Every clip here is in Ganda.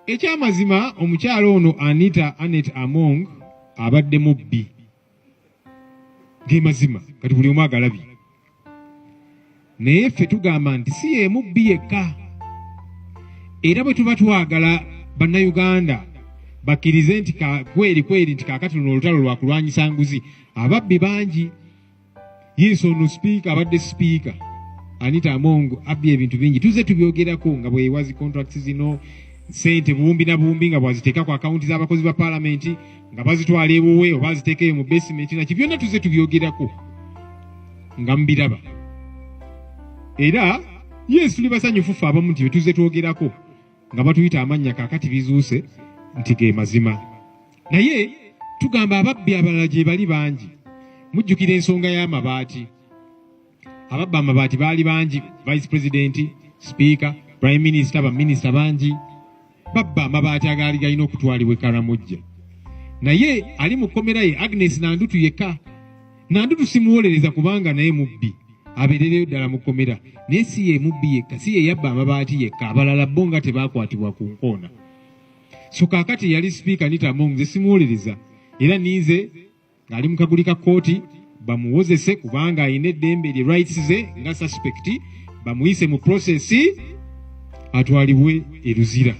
Ekyamazima omukyalo ono Anita Anet Among abadde mubbi. Gemazima kati buli omu agalabye. Naye ffe tugamba nti si ye mubbi yekka. Era bwe tuba twagala bannayuganda bakkirize nti kweri nti kaakati luno olutalo lwa kulwanyisa nguzi, ababbi bangi. Yesu ono sipiika abadde sipiika Anita Among abbye ebintu bingi, tuze tubyogerako nga bwewazi contracts zino, sente buwumbi na buwumbi nga bwaziteeka ku akaunti z'abakozi ba paalamenti, nga bazitwala ewuwe oba baziteekeyo mu basement, nakyo byonna tuze tubyogerako nga mbiraba. Era Yesu tuli basanyufu ffe abamu nti tuze twogerako nga batuyita amannya kaakati bizuuse nti ge mazima. Naye tugamba ababbi abalala gye bali bangi. Mujjukira ensonga y'amabaati. Ababba amabaati baali bangi, vice president, speaker, prime minister, baminisita bangi. Babba amabaati agaali galina okutwalibwa e Karamojja. Naye ali mu kkomera ye Agnes Nandutu yekka. Nandutu simuwolereza kubanga naye mubbi. Abeerereyo ddala mu kkomera. Naye si ye mubbi yekka, si ye yabba amabaati yekka, abalala bo nga tebaakwatibwa ku nkoona. So kaakati yali speaker Anita Among nze simuwolereza. Era nize ng'ali mu kaguli ka kkooti bamuwozese kubanga ayina eddembe lye rights ze nga suspect, bamuyise mu process atwalibwe e Luzira.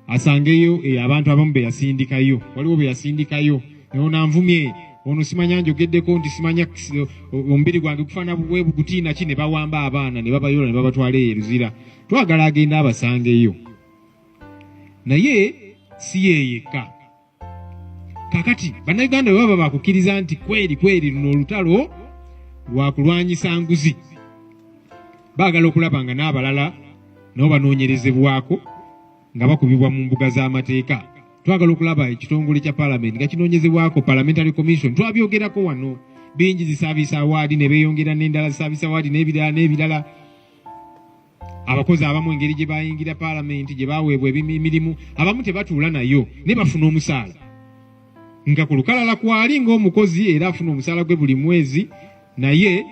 Asangeyo abantu abamu be yasindikayo. Waliwo be yasindikayo. N'onanvumye ono simanya njogeddeko nti simanya omubiri gwange kufaana bwe bugutiina ki, ne bawamba abaana ne babayola ne babatwala e Luzira. Twagala agenda abasangeyo. Naye si ye yekka. Kakati bannayuganda bwe baba bakukkiriza nti kweri luno olutalo lwa kulwanyisa nguzi, baagala okulaba nga n'abalala nabo banoonyerezebwako nga bakubibwa mu mbuga z'amateeka. Twagala okulaba ekitongole kya paalamenti nga kinoonyezebwako, parliamentary commission. Twabyogerako wano bingi, zisaabisa awaadi ne beeyongera n'endala, zisaabisa awaadi n'ebirala. Abakozi abamu engeri gye bayingira paalamenti, gye baweebwa emirimu, abamu tebatuula nayo ne bafuna omusaala. Nga ku lukalala kwali ng'omukozi era afuna omusaala gwe buli mwezi, naye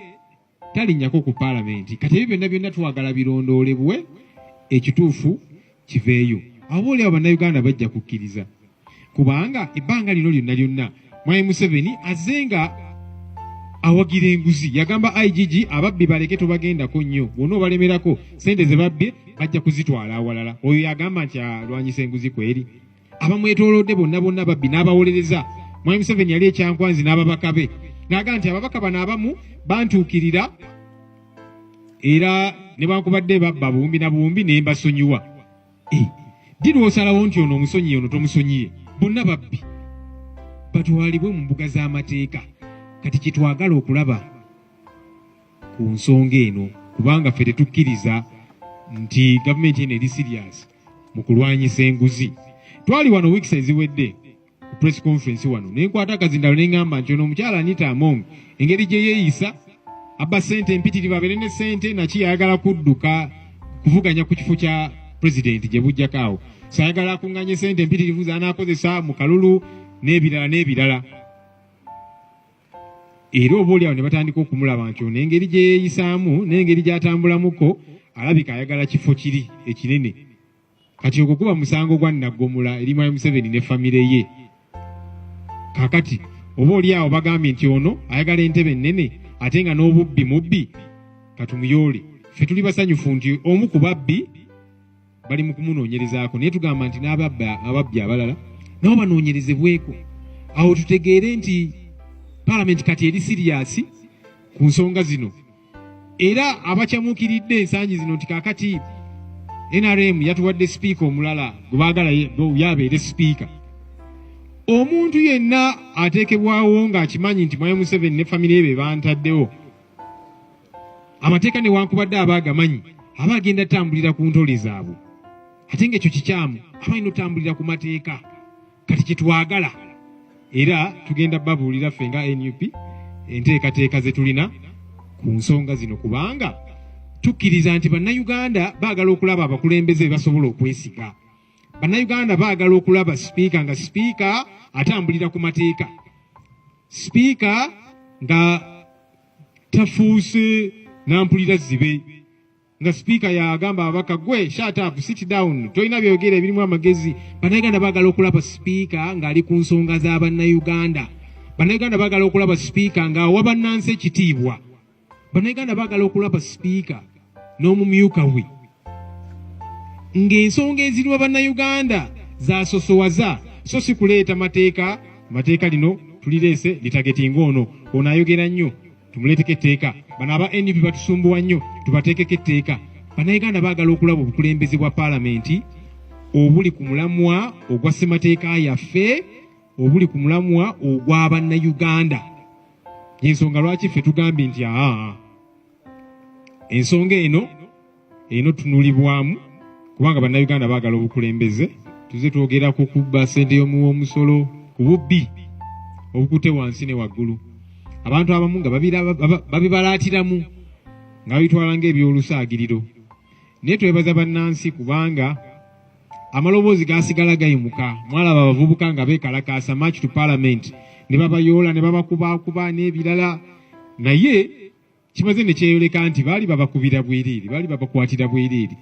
talinnyako ku paalamenti. Kati ebyo byonna twagala birondoolebwe, ekituufu kiveeyo. Abo olyawo bannayuganda bajja kukkiriza. Kubanga ebbanga lino lyonna Mwai Museveni azenga awagira enguzi. Yagamba IGG ababbi baleke tubagendako nnyo. Bw'ona obalemerako sente ze babbye bajja kuzitwala awalala. Oyo yagamba nti alwanyisa enguzi kweri. Abamwetoolodde bonna babbi n'abawolereza. Mwai Museveni yali ekyankwanzi n'ababaka be. N'agamba nti ababaka bano abamu bantuukirira era ne bankubadde babba buwumbi na buwumbi ne mbasonyiwa. Diri osalawo nti ono omusonyiye ono tomusonyiye. Bonna babbi batwalibwe mu mbuga z'amateeka. Kati kitwagala okulaba ku nsonga eno, kubanga ffe tetukkiriza nti gavumenti eno eri serious mu kulwanyisa enguzi. Twali wano weeks eziwedde ku press conference wano ne nkwata akazindalo ne ngamba nti ono omukyala Anita Among engeri gye yeeyisa abba ssente empitirivu, abeere ne ssente naki yayagala kudduka kuvuganya ku kifo kya president gye bujjako awo. So ayagala akunganye ssente empitirivu z'anaakozesa mu kalulu n'ebirala. Era oboolyawo ne batandika okumulaba nti ono engeri gye yeeyisaamu n'engeri gy'atambulamuko alabika ayagala kifo kiri ekinene. Kati ogwo guba musango gwa Nnaggomula eri Mwai Museveni ne famire ye. Kakati oboolyawo bagambye nti ono ayagala entebe ennene ate nga n'obubbi mubbi, katumuyoole. Ffe tuli basanyufu nti omu ku babbi bali mu kumunoonyerezaako, naye tugamba nti n'ababbi abalala nabo banoonyerezebweko. Awo tutegeere nti paalamenti kati eri siriyasi ku nsonga zino. Era abakyamuukiridde ensangi zino nti kaakati NRM yatuwadde sipiika omulala gwe baagala yabeere sipiika. Omuntu yenna ateekebwawo ng'akimanyi nti Mwai Museveni ne famire ye be bantaddewo, amateeka newankubadde abaagamanyi aba agenda tambulira ku ntole zaabwe. Ate ng'ekyo kikyamu, abalina otambulira ku mateeka. Kati kitwagala era tugenda babuulira ffe nga NUP enteekateeka ze tulina ku nsonga zino, kubanga tukkiriza nti bannayuganda baagala okulaba abakulembeze basobola okwesiga. Bannayuganda baagala okulaba sipiika nga sipiika atambulira ku mateeka, sipiika nga tafuuse nampulira zibe, nga speaker yagamba abaka gwe shut up sit down toyina byogera ebirimu amagezi. Bannayuganda baagala okulaba speaker ng'ali ku nsonga z'Abannayuganda. Bannayuganda baagala okulaba speaker ng'awa bannansi ekitiibwa. Bannayuganda baagala okulaba speaker n'omumyuka we ng'ensonga eziriwa Bannayuganda zasosowaza so si kuleeta mateeka lino tulireese litagetinga ono ayogera nnyo tumuleeteko etteeka. Bano aba NUP batusumbuwa nnyo tubateekeko etteeka. Bannayuganda baagala okulaba obukulembeze bwa paalamenti obuli ku mulamwa ogwa ssemateeka yaffe, obuli ku mulamwa ogw'Abannayuganda. Y'ensonga lwaki ffe tugambye nti ensonga eno tunulibwamu kubanga Bannayuganda baagala obukulembeze. Tuze twogerako kubba ssente y'omusolo ku bubbi obukute wansi ne waggulu. Abantu abamu nga babibalaatiramu nga bitwala ng'ebyolusaagiriro. Naye twebaza bannansi kubanga amaloboozi gasigala gayimuka. Mwalaba abavubuka nga beekalakaasa march to parliament ne babayoola ne babakubaakuba n'ebirala. Naye kimaze ne kyeyoleka nti baali babakubira bwereere, baali babakwatira bwereere.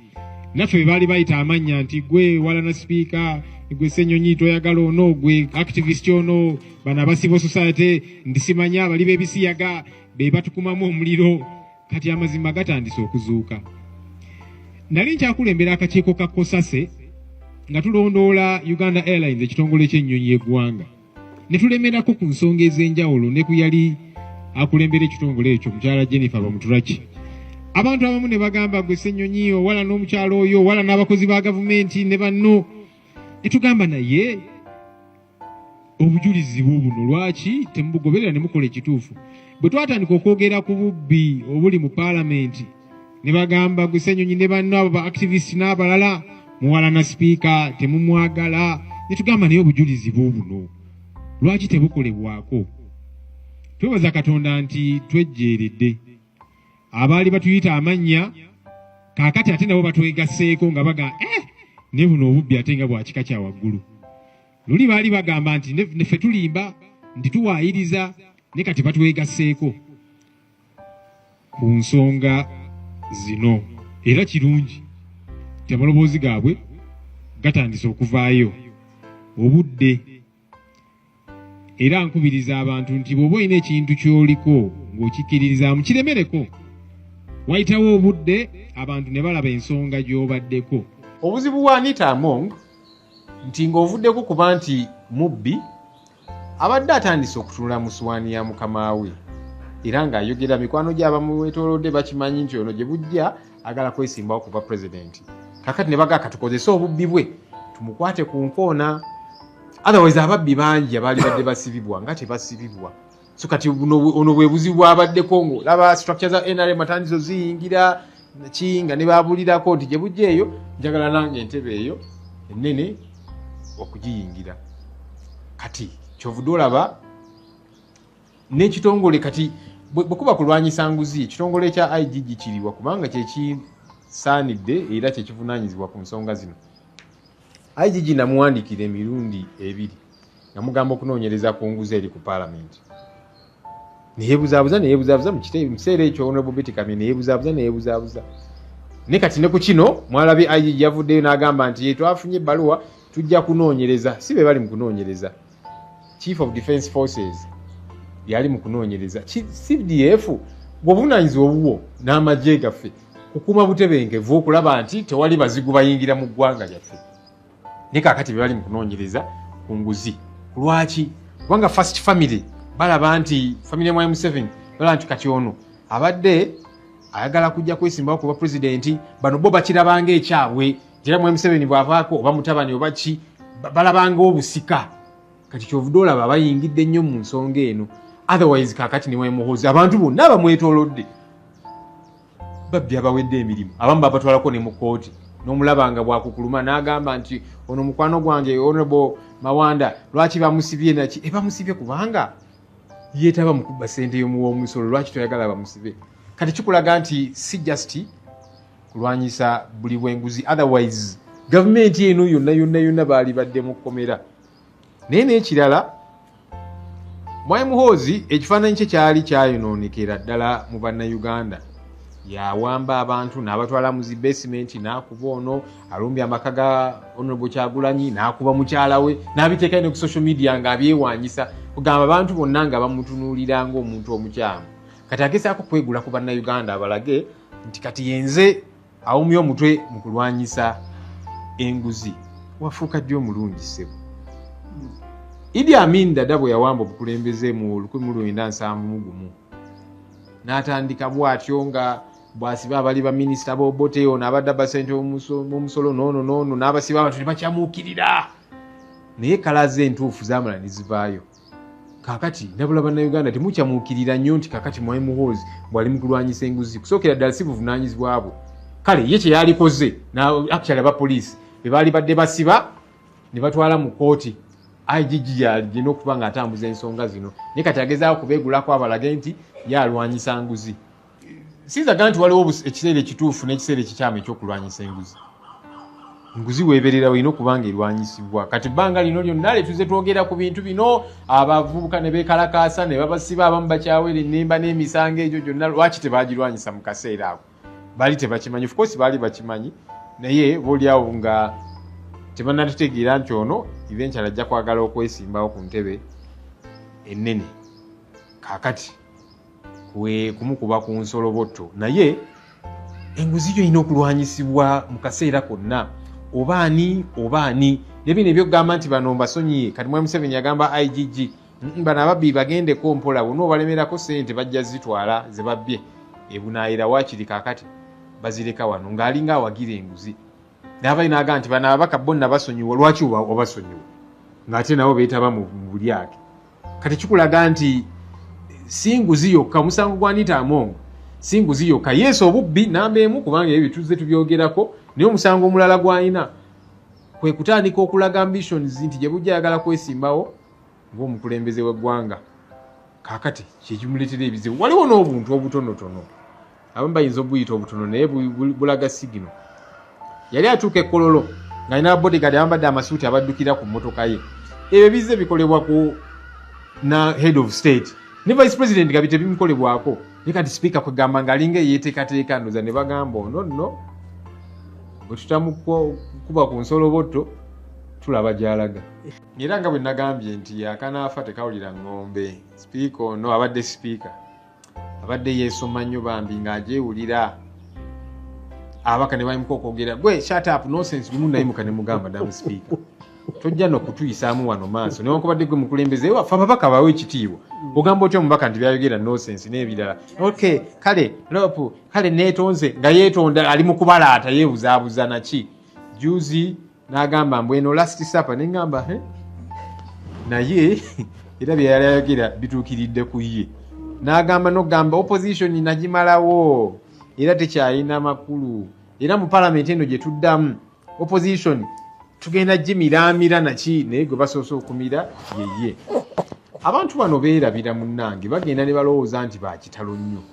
Naffe baali bayita amannya nti gwe walana speaker, gwe Ssenyonyi toyagala ono, gwe activist ono, bano aba civil society ndisimanya bali b'ebisiyaga be batukumamu omuliro. Kati amazima gatandise okuzuuka. Nali nkyakulembera akakiiko ka Kosase nga tulondoola Uganda Airlines ekitongole ky'ennyonyi y'eggwanga. Ne tulemerako ku nsonga ez'enjawulo ne ku yali akulembera ekitongole ekyo mukyala Jennifer Bamutulaki. Abantu abamu ne bagamba gwe Ssenyonyi wala n'omukyalo oyo wala n'abakozi ba gavumenti ne banno. Ne tugamba naye obujulizi buno lwaki temubugoberera ne mukola ekituufu. Bwe twatandika okwogera ku bubbi obuli mu paalamenti ne bagamba gwe Ssenyonyi ne banno abo ba activist n'abalala muwala na speaker temumwagala. Ne tugamba naye obujulizi buno lwaki tebukolebwako. Twebaza Katonda nti twejjeeredde. Abaali batuyita amannya kaakati ate nabo batwegasseeko nga baga ne buno obubbi ate nga bwa kika kya waggulu. Luli baali bagamba nti neffe tulimba nti tuwaayiriza ne kati batwegasseeko ku nsonga zino. Era kirungi nti amaloboozi gaabwe gatandise okuvaayo obudde. Era nkubiriza abantu nti bw'oba olina ekintu ky'oliko ng'okikkiririzaamu kiremereko. Wayitawo obudde abantu ne balaba ensonga gy'obaddeko. Obuzibu bwa Anita Among nti ng'ovuddeko kuba nti mubbi abadde atandise okutunula mu ssuwaani ya mukama we era ng'ayogera mikwano gy'abamwetoolodde bakimanyi nti ono gye bujja agala kwesimbawo kuba pulezidenti. Kakati ne bagaa katukozese obubbi bwe tumukwate ku nkoona. Otherwise ababbi bangi abaali badde basibibwa nga tebasibibwa. So kati ono bwe buzibu bwabaddeko ng'olaba structure za NRM atandizo ziyingira kinga ne baabulirako nti gye bujja eyo njagala nange entebe eyo ennene okugiyingira. Kati kyovudde olaba n'ekitongole kati bwe kuba kulwanyisa nguzi ekitongole kya IGG kiriwa kubanga kyekisaanidde era kyekivunaanyizibwa ku nsonga zino. IGG namuwandiikira emirundi ebiri namugamba okunoonyereza ku nguzi eri ku paalamenti. Neyeebuzaabuza mu kiseera ekyo Honorable Betty Kamya neyeebuzaabuza. Ne kati ne ku kino mwalabi IGG yavuddeyo n'agamba nti twafunye ebbaluwa tujja kunoonyereza. Si be bali mu kunoonyereza. Chief of Defence Forces yali mu kunoonyereza. CDF bw'obuvunaanyizibwa obubwo n'amagye gaffe kukuuma butebenkevu okulaba nti tewali bazigu bayingira mu ggwanga lyaffe. Ne kaakati be bali mu kunoonyereza ku nguzi. Lwaki? Kubanga First Family balaba nti family ya Museveni balaba nti kati ono abadde ayagala kujja kwesimbawo kuba pulezidenti. Bano bo bakirabanga ekyabwe era Museveni bw'avaako oba mutabani oba ki balabanga obusika. Kati kyovudde olaba bayingidde nnyo mu nsonga eno. Otherwise kaakati ne Muhoozi abantu bonna bamwetoolodde babbi abawedde emirimu abamu babatwalako ne mu kkooti n'omulabanga bwakukuluma n'agamba nti ono mukwano gwange Honorable Mawanda lwaki bamusibye naki bamusibye kubanga yeetaba mu kubba ssente y'omusolo. Lwaki toyagala bamusibe? Kati kikulaga nti si just kulwanyisa buli bw'enguzi. Otherwise gavumenti eno yonna baali badde mu kkomera. Naye n'ekirala Muhoozi ekifaananyi kye kyali kyayonoonekera ddala mu Bannayuganda yawamba abantu n'abatwala mu zi basement n'akuba ono alumbya amaka ga Honorable Kyagulanyi n'akuba mukyala we n'abiteeka ne ku social media ng'abyewanyisa kugamba abantu bonna nga bamutunuulira ng'omuntu omukyamu kati agezaako kwegula ku bannayuganda abalage nti kati yenze awumya omutwe mu kulwanyisa enguzi wafuuka ddi omulungi ssebo. Idi Amin Dada bwe yawamba obukulembeze mu 1971 n'atandika bw'atyo nga bw'asiba abali baminisita b'Obote ono abadde abasente b'omusolo n'ono n'abasiba abantu ne bakyamuukirira naye kalaze entuufu zaamala ne zivaayo. Kaakati ndabula bannayuganda temukyamuukirira nnyo nti kaakati Mwai Muhoozi bw'ali mu kulwanyisa enguzi kusookera ddala si buvunaanyizibwa bwe. Kale ye kye yalikoze actually abapoliisi be baali badde basiba ne batwala mu kooti IGG yalina okuba ng'atambuza ensonga zino naye kati agezaako kubeegulako abalage nti yalwanyisa nguzi. Sinzaga nti waliwo ekiseera ekituufu n'ekiseera ekikyamu ekyokulwanyisa enguzi. Enguzi weeberera olina okuba nga erwanyisibwa. Kati bbanga lino lyonna letuze twogera ku bintu bino abavubuka ne beekalakaasa ne babasiba abamu bakyawera ennemba n'emisango egyo gyonna lwaki tebaagirwanyisa mu kaseera ako? Baali tebakimanyi. Of course baali bakimanyi naye boolyawo nga tebannatutegeera nti ono eventually ajja kwagala okwesimbawo ku ntebe ennene. Kaakati kumukuba ku nsolobotto naye enguzi yo erina okulwanyisibwa mu kaseera konna obaani nebino ebyokugamba nti bano mbasonyiye kati Mwai Museveni yagamba IGG bano ababbi bagendeko mpola bonna obalemerako ssente bajja zitwala ze babbye ebunaayira waakiri kaakati bazireka wano ng'alinga awagira enguzi n'abali n'agamba nti bano ababaka bonna basonyiwa lwaki obasonyiwa ng'ate nabo beetaba mu bulyake. Kati kikulaga nti si nguzi yokka omusango gwa Anita Among si nguzi yokka yesu obubbi namba emu kubanga ebyo tuze tubyogerako naye omusango omulala gw'alina kwe kutandika okulaga ambitions nti gye bujja ayagala kwesimbawo ng'omukulembeze w'eggwanga. Kaakati kyekimuleetera ebizibu. Waliwo n'obuntu obutonotono abamu bayinza obuyita obutono naye bulaga sigino. Yali atuuka e Kololo ng'alina bodyguard ayambadde amasuuti abaddukira ku mmotoka ye. Ebyo bizze bikolebwa ku na head of state ne vice president gabite bimukolebwako ne kati speaker kwegamba ng'alinga yeeteekateeka ndoza ne bagamba ono nno bwe tutamukuba ku nsolobotto tulaba gy'alaga. Era nga bwe nagambye nti akanaafa tekawulira ng'ombe. Speaker ono abadde speaker abadde yeesoma nnyo bambi ng'agyewulira abaka ne bayimuka okwogera gwe shut up nonsense lumu nayimuka ne mugamba damu speaker tojja n'okutuyisaamu wano maaso newankubadde gwe mukulembeze waffe ababaka bawe ekitiibwa ogamba otya omubaka nti byayogera nonsense n'ebirala okay kale lopu kale neetonze nga yeetonda ali mu kubalaata yeebuzaabuza naki juzi n'agamba mbu eno last supper ne ngamba naye era bye yali ayogera bituukiridde ku ye n'agamba n'ogamba opposition nagimalawo era tekyalina makulu era mu parliament eno gye tuddamu opposition tugenda gimiramira naki naye gwe basoose okumira yeye. Abantu bano beerabira munnange bagenda ne balowooza nti bakitalo nnyo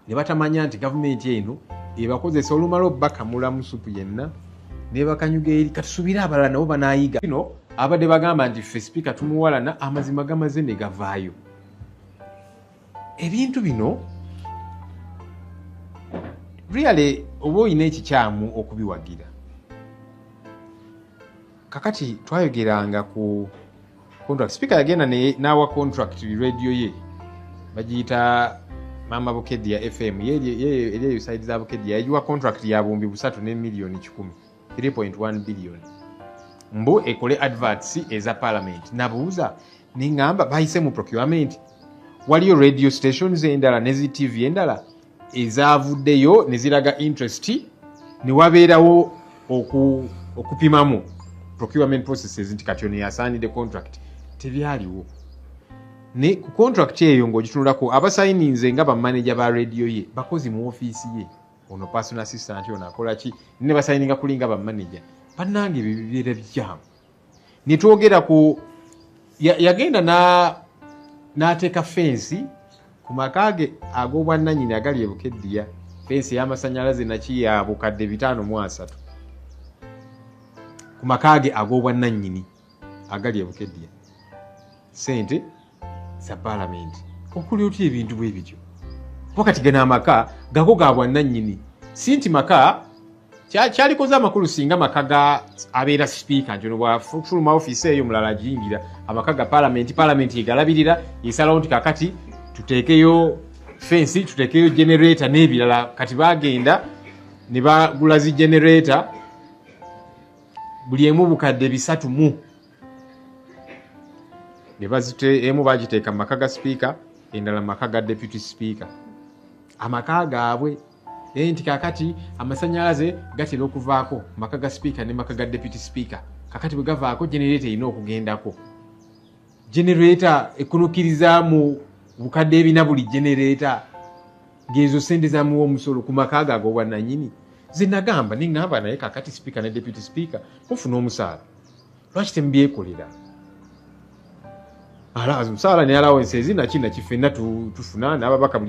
ne batamanya nti gavumenti eno ebakozesa olumala obbakamula mu supu yenna ne bakanyuga eri katusubire abalala nabo banaayiga ino abadde bagamba nti ffe sipiika tumuwalana amazima gamaze ne gavaayo. Ebintu bino really oba olina ekikyamu okubiwagira. Kakati twayogeranga ku contract. Speaker yagenda n'awa contract radio ye bagiyita Mama Bukedya FM ye side za Bukedya yayiwa contract ya bumbi 3 ne milioni 10 3.1 billion mbu ekole adverts eza parliament. Nabuuza ningamba bayise mu procurement waliyo radio stations endala nezi TV endala ezavuddeyo ne ziraga interest ne wabeerawo okupimamu procurement processes nti kati ono yasaanidde contract tebyaliwo. Ne ku contract eyo ng'ogitunulako abasayininze nga bamanager ba radio ye bakozi mu ofiisi ye ono personal assistant ono akola ki ne basayininga kulinga bamanager bannange bibibeera bikyamu. Ne twogera ku yagenda n'ateeka fensi ku makage ag'obwannannyini agali e Bukedya fensi y'amasannyalaze naki ya bukadde 503 ku makage ag'obwannannyini agali e Bukedya sente za parliament okuli otya ebintu bwe bityo wakati gana amaka gago ga bwannannyini si nti maka kyalikoze amakulu singa maka ga abeera speaker nti ono bwafuluma office eyo mulala agiyingira amaka ga parliament egalabirira esalawo nti kakati tuteekeyo fensi tuteekeyo generator n'ebirala kati bagenda ne bagula zi generator buli emu bukadde 3 ne bazite emu bagiteeka mu maka ga speaker endala mu maka ga deputy speaker amaka gaabwe nti kakati amasannyalaze gatera okuvaako maka ga speaker ne maka ga deputy speaker kakati bwe gavaako generator erina okugendako generator ekunukiriza mu bukadde ebina buli generator ng'ezo sente zamuwa omusolo ku maka gago bwannannyini ze nagamba ningamba naye kakati speaker ne deputy speaker mufuna omusaala lwaki temubyekolera omusaala ne allowance ezinakina kifenna tufuna n'ababaka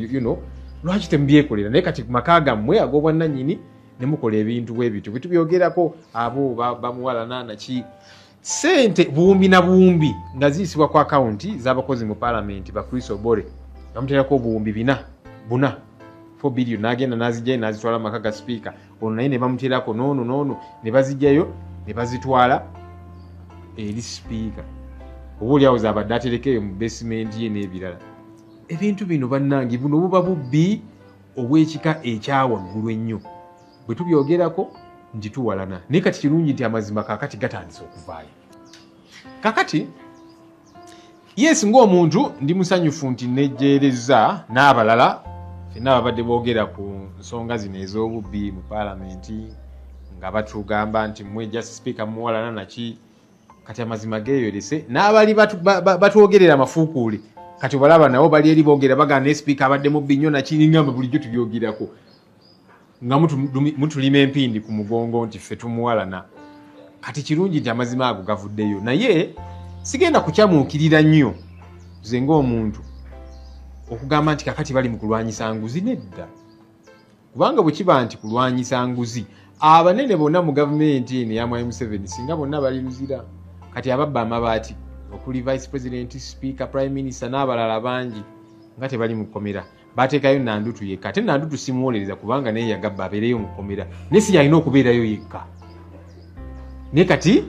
lwaki temubyekolera naye kati ku maka gammwe ag'obwannannyini ne mukola ebintu bwebityo bwe tubyogerako abo bamuwalana naki sente buwumbi na buwumbi nga ziyisibwa ku akawunti z'abakozi mu parliament ba Chris Obore bamuteerako obuwumbi 4 billion n'agenda n'azijjayo n'azitwala mu maka ga speaker ono naye ne bamuteerako noono ne bazijjayo ne bazitwala eri speaker oboolyawo zaabadde aterekeyo mu basement ye n'ebirala ebintu bino bannange buno buba bubbi obw'ekika ekyawaggulu ennyo bwe tubyogerako nti tuwalana naye kati kirungi nti amazima kakati gatandise okuvaayo kakati yes ng'omuntu ndi musanyufu nti nejjeereza n'abalala fenna babadde boogera ku nsonga zino ez'obubbi mu paalamenti nga batugamba nti mmwe just speaker muwalana naki kati amazima geeyolese n'abali batwogerera amafuukuule kati balaba nabo bali eri boogera bagana speaker abadde mubbi nnyo nakingamba bulijjo tubyogerako nga mutulima empindi ku mugongo nti ffe tumuwalana kati kirungi nti amazima ago gavuddeyo naye sigenda kukyamuukirira nnyo nze ng'omuntu okugamba nti kakati bali mu kulwanyisa nguzi nedda kubanga bwe kiba nti kulwanyisa nguzi abanene bonna mu gavumenti eno ya M7 singa bonna bali luzira kati ababba amabaati okuli vice president speaker prime minister n'abalala bangi nga tebali mu kkomera bateekayo Nandutu yekka ate Nandutu simuwolereza kubanga naye yagabba abeereyo mu kkomera naye si yalina okubeerayo yekka naye kati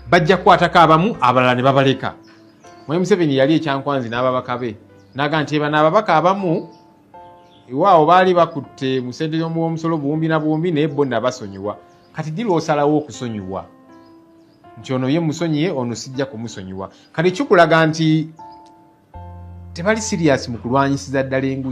bajja kukwatako abamu abalala ne babaleka M7 yali ekyankwanzi n'ababaka be naga nti bano ababaka abamu iwaawo baali bakutte mu ssente y'omusolo buwumbi na buwumbi naye bo nabasonyiwa kati ddi lw'osalawo okusonyiwa nti ono ye musonyiye ono sijja kumusonyiwa kale kikulaga nti tebali serious mu kulwanyisiza ddala enguzi